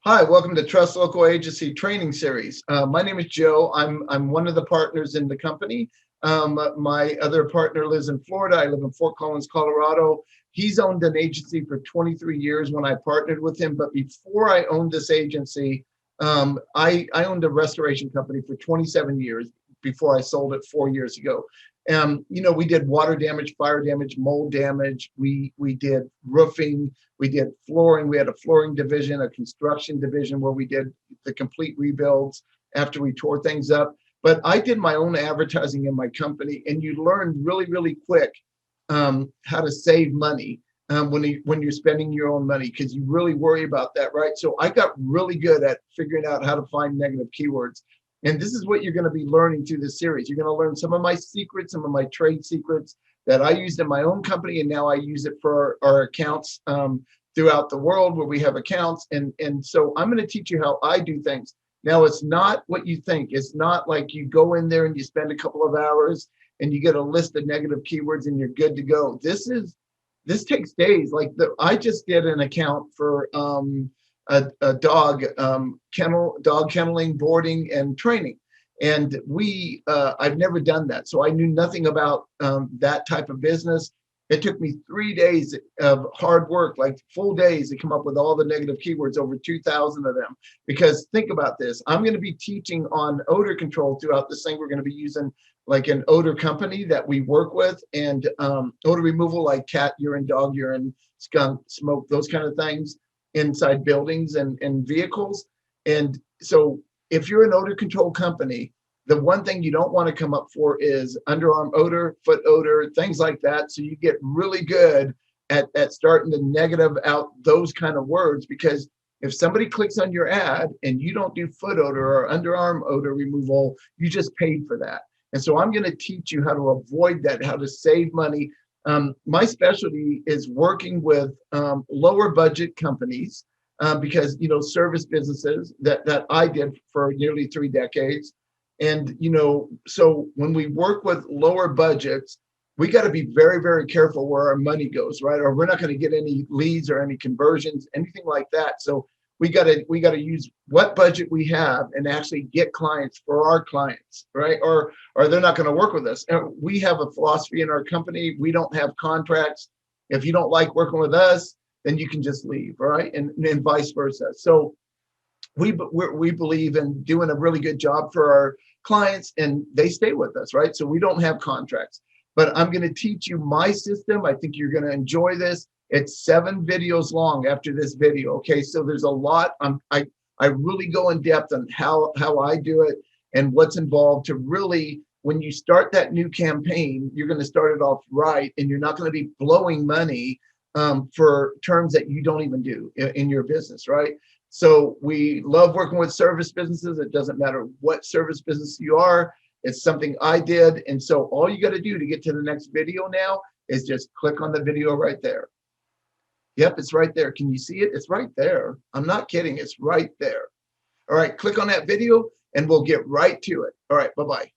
Hi, welcome to Trust Local Agency Training Series. My name is Joe. I'm one of the partners in the company. My other partner lives in Florida. I live in Fort Collins, Colorado. He's owned an agency for 23 years when I partnered with him. But before I owned this agency, I owned a restoration company for 27 years before I sold it 4 years ago. We did water damage, fire damage, mold damage. We did roofing. We did flooring. We had a flooring division, a construction division where we did the complete rebuilds after we tore things up. But I did my own advertising in my company, and you learn really, really quick how to save money when you're spending your own money, because you really worry about that, right? So I got really good at figuring out how to find negative keywords. And this is what you're going to be learning through this series. You're going to learn some of my secrets, some of my trade secrets that I used in my own company, and now I use it for our accounts throughout the world where we have accounts. And so I'm going to teach you how I do things. Now, it's not what you think. It's not like you go in there and you spend a couple of hours and you get a list of negative keywords and you're good to go. This takes days. I just did an account for a dog dog kenneling, boarding, and training. And I've never done that. So I knew nothing about that type of business. It took me 3 days of hard work, like full days, to come up with all the negative keywords, over 2,000 of them. Because think about this, I'm going to be teaching on odor control throughout this thing. We're going to be using like an odor company that we work with, and odor removal, like cat urine, dog urine, skunk, smoke, those kind of things inside buildings and vehicles. And so if you're an odor control company, the one thing you don't want to come up for is underarm odor, foot odor, things like that. So you get really good at starting to negative out those kind of words, because if somebody clicks on your ad and you don't do foot odor or underarm odor removal, you just paid for that. And so I'm going to teach you how to avoid that, how to save money. My specialty is working with lower budget companies because, service businesses that I did for nearly 3 decades. And, so when we work with lower budgets, we got to be very, very careful where our money goes, right? Or we're not going to get any leads or any conversions, anything like that. So we got to use what budget we have and actually get clients for our clients, right? Or they're not going to work with us. And we have a philosophy in our company. We don't have contracts. If you don't like working with us, then you can just leave, right? And vice versa. So we believe in doing a really good job for our clients, and they stay with us, right? So we don't have contracts. But I'm going to teach you my system. I think you're going to enjoy this. It's 7 videos long after this video. Okay, so there's a lot. I really go in depth on how I do it and what's involved to really, when you start that new campaign, you're going to start it off right, and you're not going to be blowing money for terms that you don't even do in your business, right? So we love working with service businesses. It doesn't matter what service business you are. It's something I did. And so all you got to do to get to the next video now is just click on the video right there. Yep, it's right there. Can you see it? It's right there. I'm not kidding. It's right there. All right, click on that video and we'll get right to it. All right, bye-bye.